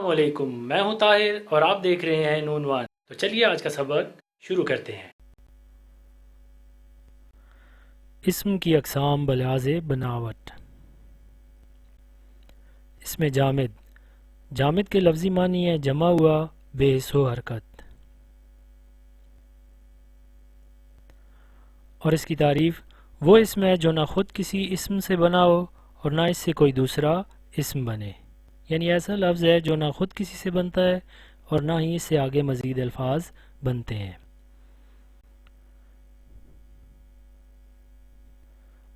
السلام علیکم، میں ہوں طاہر اور آپ دیکھ رہے ہیں نون وان۔ تو چلیے آج کا سبق شروع کرتے ہیں۔ اسم کی اقسام بلحاظ بناوٹ۔ اسم جامد، جامد کے لفظی معنی ہے جمع ہوا بے حس و حرکت، اور اس کی تعریف وہ اسم ہے جو نہ خود کسی اسم سے بنا ہو اور نہ اس سے کوئی دوسرا اسم بنے، یعنی ایسا لفظ ہے جو نہ خود کسی سے بنتا ہے اور نہ ہی اس سے آگے مزید الفاظ بنتے ہیں۔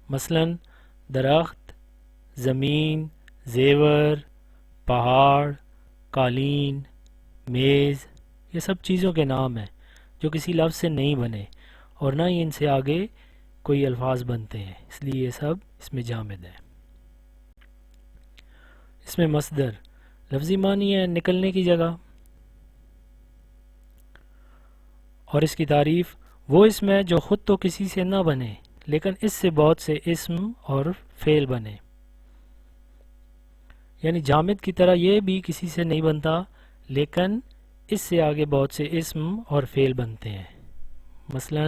مثلا درخت، زمین، زیور، پہاڑ، قالین، میز، یہ سب چیزوں کے نام ہیں جو کسی لفظ سے نہیں بنے اور نہ ہی ان سے آگے کوئی الفاظ بنتے ہیں، اس لیے یہ سب اس میں جامد ہیں۔ اس میں مصدر، لفظی معنی ہے نکلنے کی جگہ، اور اس کی تعریف وہ اسم ہے جو خود تو کسی سے نہ بنے لیکن اس سے بہت سے اسم اور فعل بنے، یعنی جامد کی طرح یہ بھی کسی سے نہیں بنتا لیکن اس سے آگے بہت سے اسم اور فعل بنتے ہیں۔ مثلا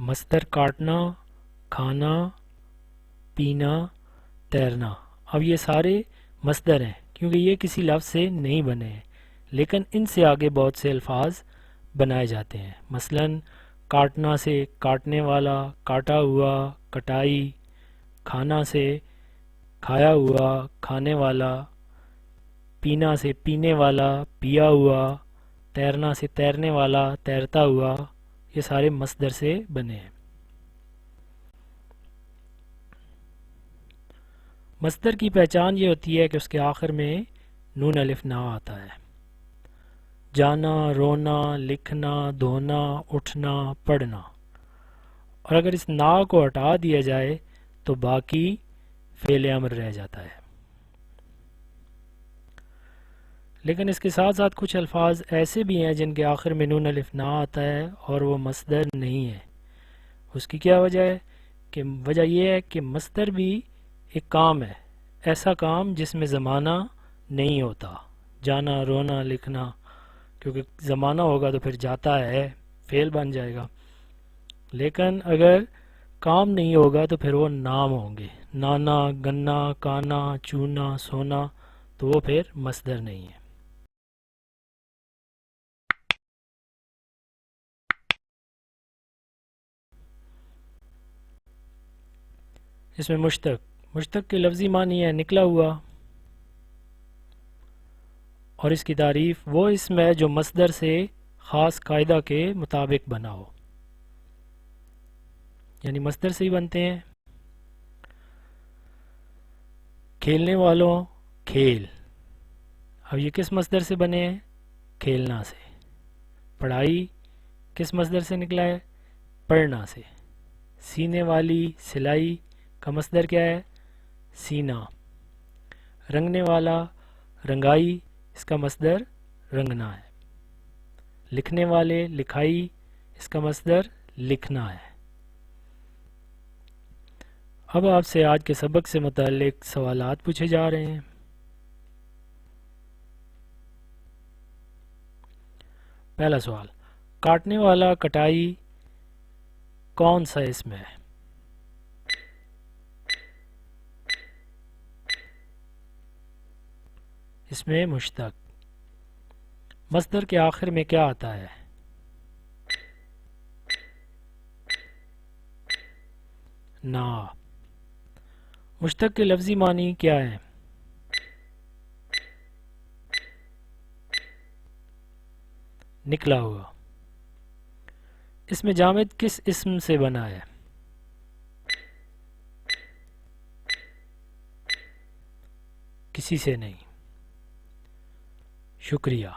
مصدر کاٹنا، کھانا، پینا، تیرنا، اب یہ سارے مصدر ہیں کیونکہ یہ کسی لفظ سے نہیں بنے ہیں لیکن ان سے آگے بہت سے الفاظ بنائے جاتے ہیں۔ مثلا کاٹنا سے کاٹنے والا، کاٹا ہوا، کٹائی، کھانا سے کھایا ہوا، کھانے والا، پینا سے پینے والا، پیا ہوا، تیرنا سے تیرنے والا، تیرتا ہوا، یہ سارے مصدر سے بنے ہیں۔ مصدر کی پہچان یہ ہوتی ہے کہ اس کے آخر میں نون الف نا آتا ہے۔ جانا، رونا، لکھنا، دھونا، اٹھنا، پڑھنا، اور اگر اس نا کو ہٹا دیا جائے تو باقی فعل امر رہ جاتا ہے۔ لیکن اس کے ساتھ ساتھ کچھ الفاظ ایسے بھی ہیں جن کے آخر میں نون الف نا آتا ہے اور وہ مصدر نہیں ہے۔ اس کی کیا وجہ ہے؟ کہ وجہ یہ ہے کہ مصدر بھی ایک کام ہے، ایسا کام جس میں زمانہ نہیں ہوتا، جانا، رونا، لکھنا، کیونکہ زمانہ ہوگا تو پھر جاتا ہے، فعل بن جائے گا، لیکن اگر کام نہیں ہوگا تو پھر وہ نام ہوں گے، نانا، گنا، کانا، چونا، سونا، تو وہ پھر مصدر نہیں ہے۔ اس میں مشتق، مشتق کے لفظی معنی ہے نکلا ہوا، اور اس کی تعریف وہ اسم ہے جو مصدر سے خاص قاعدہ کے مطابق بنا ہو، یعنی مصدر سے ہی بنتے ہیں۔ کھیلنے والوں، کھیل، اب یہ کس مصدر سے بنے ہیں؟ کھیلنا سے۔ پڑھائی کس مصدر سے نکلا ہے؟ پڑھنا سے۔ سینے والی، سلائی کا مصدر کیا ہے؟ سینا۔ رنگنے والا، رنگائی، اس کا مصدر رنگنا ہے۔ لکھنے والے، لکھائی، اس کا مصدر لکھنا ہے۔ اب آپ سے آج کے سبق سے متعلق سوالات پوچھے جا رہے ہیں۔ پہلا سوال، کاٹنے والا، کٹائی کون سا اسم ہے؟ اس میں مشتق، مصدر کے آخر میں کیا آتا ہے؟ نا۔ مشتق کے لفظی معنی کیا ہے؟ نکلا ہوا۔ اس میں جامد کس اسم سے بنا ہے؟ کسی سے نہیں۔ شکریہ۔